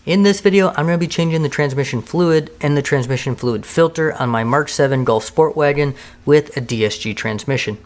In this video, I'm going to be changing the transmission fluid and the transmission fluid filter on my Mk7 Golf Sportwagen with a DSG transmission.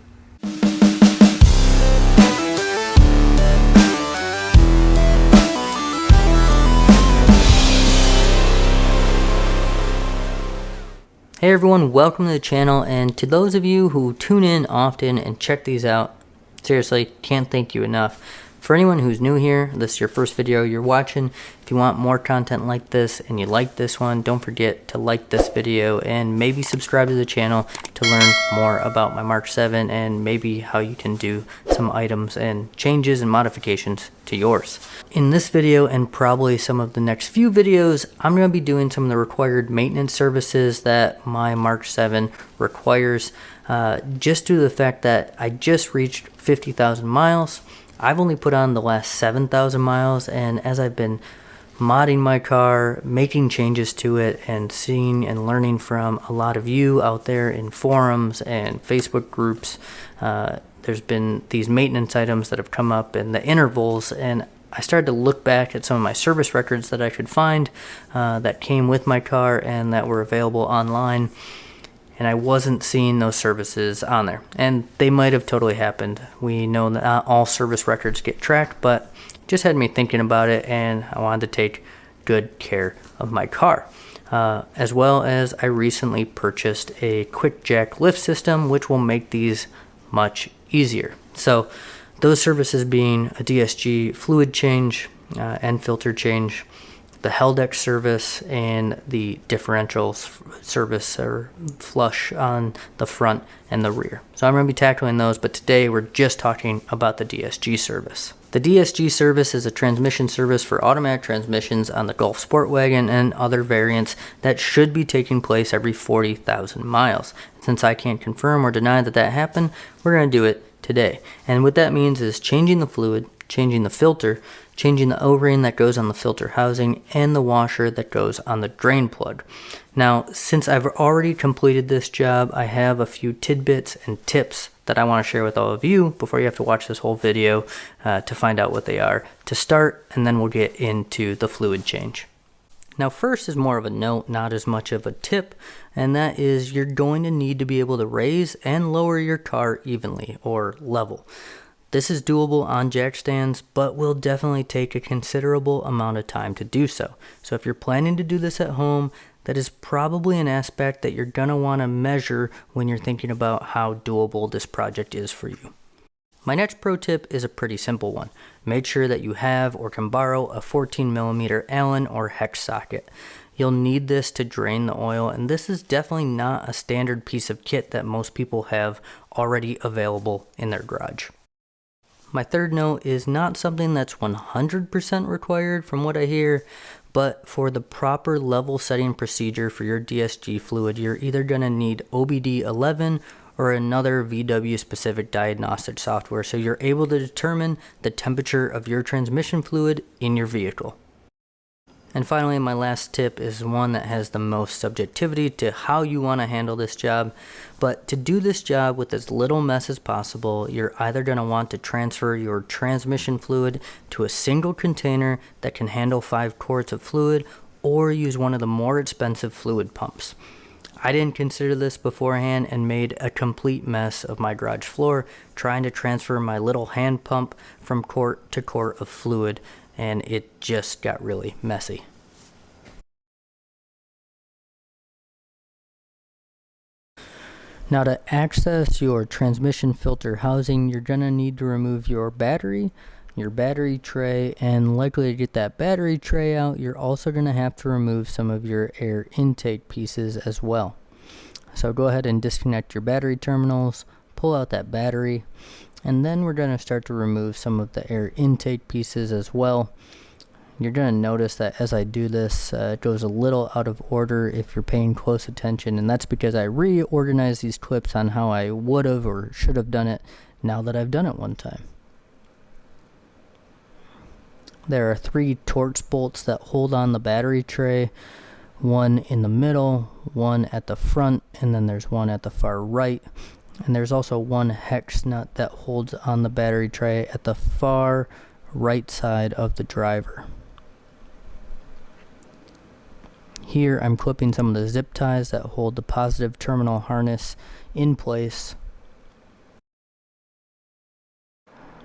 Hey everyone, welcome to the channel, and to those of you who tune in often and check these out, seriously, can't thank you enough. For anyone who's new here, this is your first video you're watching. If you want more content like this and you like this one, don't forget to like this video and maybe subscribe to the channel to learn more about my Mk7 and maybe how you can do some items and changes and modifications to yours. In this video and probably some of the next few videos, I'm going to be doing some of the required maintenance services that my Mk7 requires, just due to the fact that I just reached 50,000 miles. I've only put on the last 7,000 miles, and as I've been modding my car, making changes to it, and seeing and learning from a lot of you out there in forums and Facebook groups, there's been these maintenance items that have come up in the intervals, and I started to look back at some of my service records that I could find that came with my car and that were available online. And I wasn't seeing those services on there, and they might have totally happened. We know that not all service records get tracked, but it just had me thinking about it, and I wanted to take good care of my car. As well as I recently purchased a quick jack lift system, which will make these much easier. So those services being a DSG fluid change and filter change, the Helix service, and the differential service or flush on the front and the rear. So I'm going to be tackling those, but today we're just talking about the DSG service. The DSG service is a transmission service for automatic transmissions on the Golf Sportwagen and other variants that should be taking place every 40,000 miles. Since I can't confirm or deny that that happened, we're going to do it today. And what that means is changing the fluid, changing the filter, changing the O-ring that goes on the filter housing, and the washer that goes on the drain plug. Now, since I've already completed this job, I have a few tidbits and tips that I want to share with all of you before you have to watch this whole video to find out what they are to start, and then we'll get into the fluid change. Now, first is more of a note, not as much of a tip, and that is you're going to need to be able to raise and lower your car evenly or level. This is doable on jack stands, but will definitely take a considerable amount of time to do so. So if you're planning to do this at home, that is probably an aspect that you're going to want to measure when you're thinking about how doable this project is for you. My next pro tip is a pretty simple one. Make sure that you have or can borrow a 14mm Allen or hex socket. You'll need this to drain the oil, and this is definitely not a standard piece of kit that most people have already available in their garage. My third note is not something that's 100% required from what I hear, but for the proper level setting procedure for your DSG fluid, you're either going to need OBD11 or another VW specific diagnostic software so you're able to determine the temperature of your transmission fluid in your vehicle. And finally, my last tip is one that has the most subjectivity to how you want to handle this job. But to do this job with as little mess as possible, you're either going to want to transfer your transmission fluid to a single container that can handle 5 quarts of fluid, or use one of the more expensive fluid pumps. I didn't consider this beforehand and made a complete mess of my garage floor trying to transfer my little hand pump from quart to quart of fluid, and it just got really messy. Now, to access your transmission filter housing, you're going to need to remove your battery tray, and likely to get that battery tray out, you're also going to have to remove some of your air intake pieces as well. So go ahead and disconnect your battery terminals, pull out that battery, and then we're going to start to remove some of the air intake pieces as well. You're going to notice that as I do this, it goes a little out of order if you're paying close attention, and that's because I reorganized these clips on how I would have or should have done it now that I've done it one time. There are 3 Torx bolts that hold on the battery tray, one in the middle, one at the front, and then there's one at the far right. And there's also one hex nut that holds on the battery tray at the far right side of the driver. Here I'm clipping some of the zip ties that hold the positive terminal harness in place.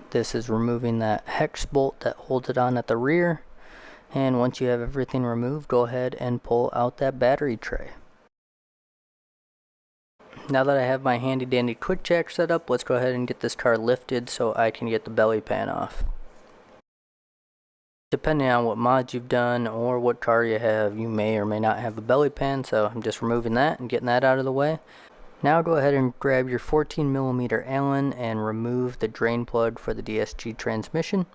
This is removing that hex bolt that holds it on at the rear. And once you have everything removed, go ahead and pull out that battery tray. Now that I have my handy dandy quick jack set up, let's go ahead and get this car lifted so I can get the belly pan off. Depending on what mods you've done or what car you have, you may or may not have a belly pan, so I'm just removing that and getting that out of the way. Now go ahead and grab your 14mm Allen and remove the drain plug for the DSG transmission.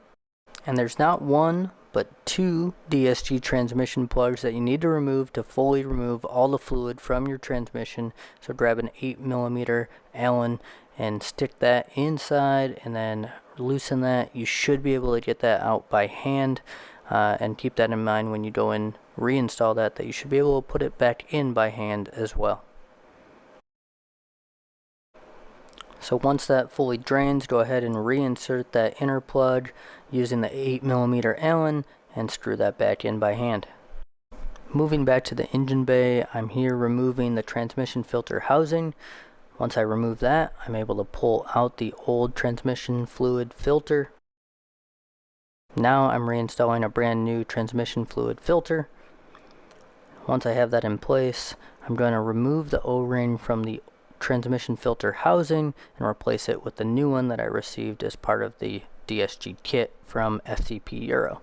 And there's not one, but two DSG transmission plugs that you need to remove to fully remove all the fluid from your transmission. So grab an 8mm Allen and stick that inside and then loosen that. You should be able to get that out by hand, and keep that in mind when you go and reinstall that you should be able to put it back in by hand as well. So once that fully drains, go ahead and reinsert that inner plug using the 8mm Allen and screw that back in by hand. Moving back to the engine bay, I'm here removing the transmission filter housing. Once I remove that, I'm able to pull out the old transmission fluid filter. Now I'm reinstalling a brand new transmission fluid filter. Once I have that in place, I'm going to remove the O-ring from the transmission filter housing and replace it with the new one that I received as part of the DSG kit from FCP Euro.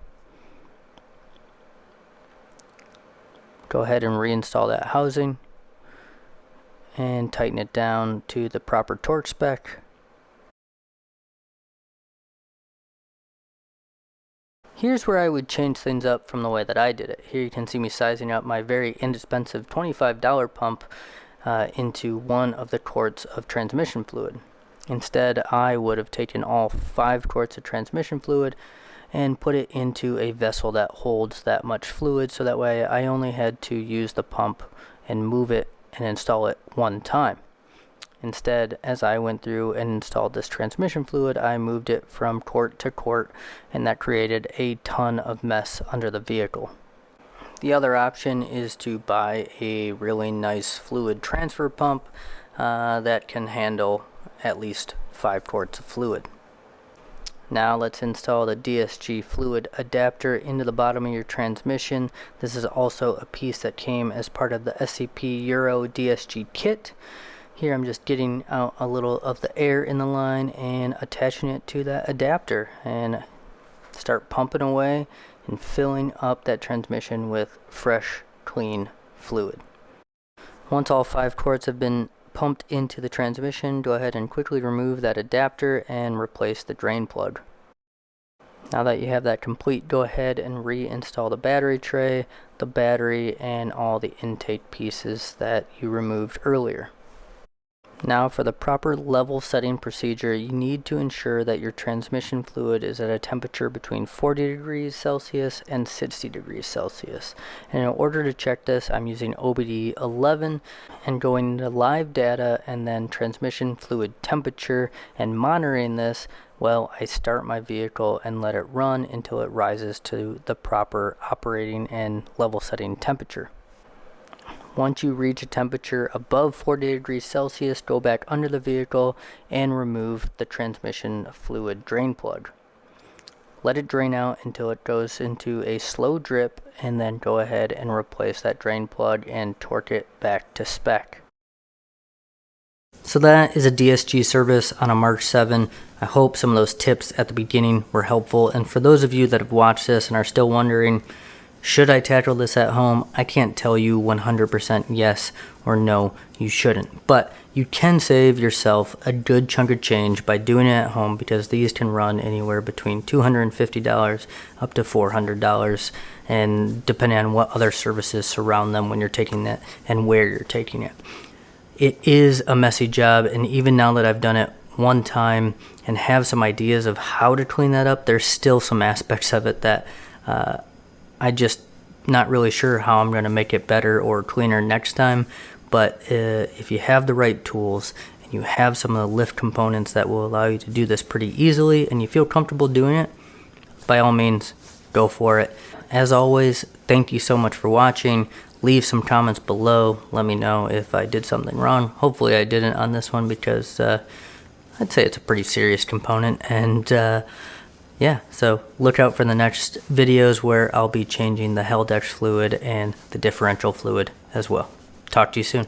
Go ahead and reinstall that housing and tighten it down to the proper torque spec. Here's where I would change things up from the way that I did it. Here you can see me sizing up my very inexpensive $25 pump into one of the quarts of transmission fluid. Instead, I would have taken all 5 quarts of transmission fluid and put it into a vessel that holds that much fluid, so that way I only had to use the pump and move it and install it one time. Instead, as I went through and installed this transmission fluid, I moved it from quart to quart, and that created a ton of mess under the vehicle. The other option is to buy a really nice fluid transfer pump that can handle at least 5 quarts of fluid. Now let's install the DSG fluid adapter into the bottom of your transmission. This is also a piece that came as part of the SCP Euro DSG kit. Here I'm just getting out a little of the air in the line and attaching it to that adapter, and start pumping away and filling up that transmission with fresh, clean fluid. Once all 5 quarts have been pumped into the transmission, go ahead and quickly remove that adapter and replace the drain plug. Now that you have that complete, go ahead and reinstall the battery tray, the battery, and all the intake pieces that you removed earlier. Now for the proper level setting procedure, you need to ensure that your transmission fluid is at a temperature between 40 degrees Celsius and 60 degrees Celsius. And in order to check this, I'm using OBD 11 and going into live data and then transmission fluid temperature, and monitoring this while I start my vehicle and let it run until it rises to the proper operating and level setting temperature. Once you reach a temperature above 40 degrees Celsius, go back under the vehicle and remove the transmission fluid drain plug. Let it drain out until it goes into a slow drip, and then go ahead and replace that drain plug and torque it back to spec. So that is a DSG service on a Mark 7. I hope some of those tips at the beginning were helpful, and for those of you that have watched this and are still wondering, should I tackle this at home? I can't tell you 100% yes or no, you shouldn't. But you can save yourself a good chunk of change by doing it at home, because these can run anywhere between $250 up to $400, and depending on what other services surround them when you're taking it and where you're taking it. It is a messy job, and even now that I've done it one time and have some ideas of how to clean that up, there's still some aspects of it that I just not really sure how I'm going to make it better or cleaner next time. But if you have the right tools and you have some of the lift components that will allow you to do this pretty easily, and you feel comfortable doing it, by all means, go for it. As always, thank you so much for watching. leave some comments below. Let me know if I did something wrong. Hopefully I didn't on this one, because I'd say it's a pretty serious component. And yeah, so look out for the next videos where I'll be changing the Helix fluid and the differential fluid as well. Talk to you soon.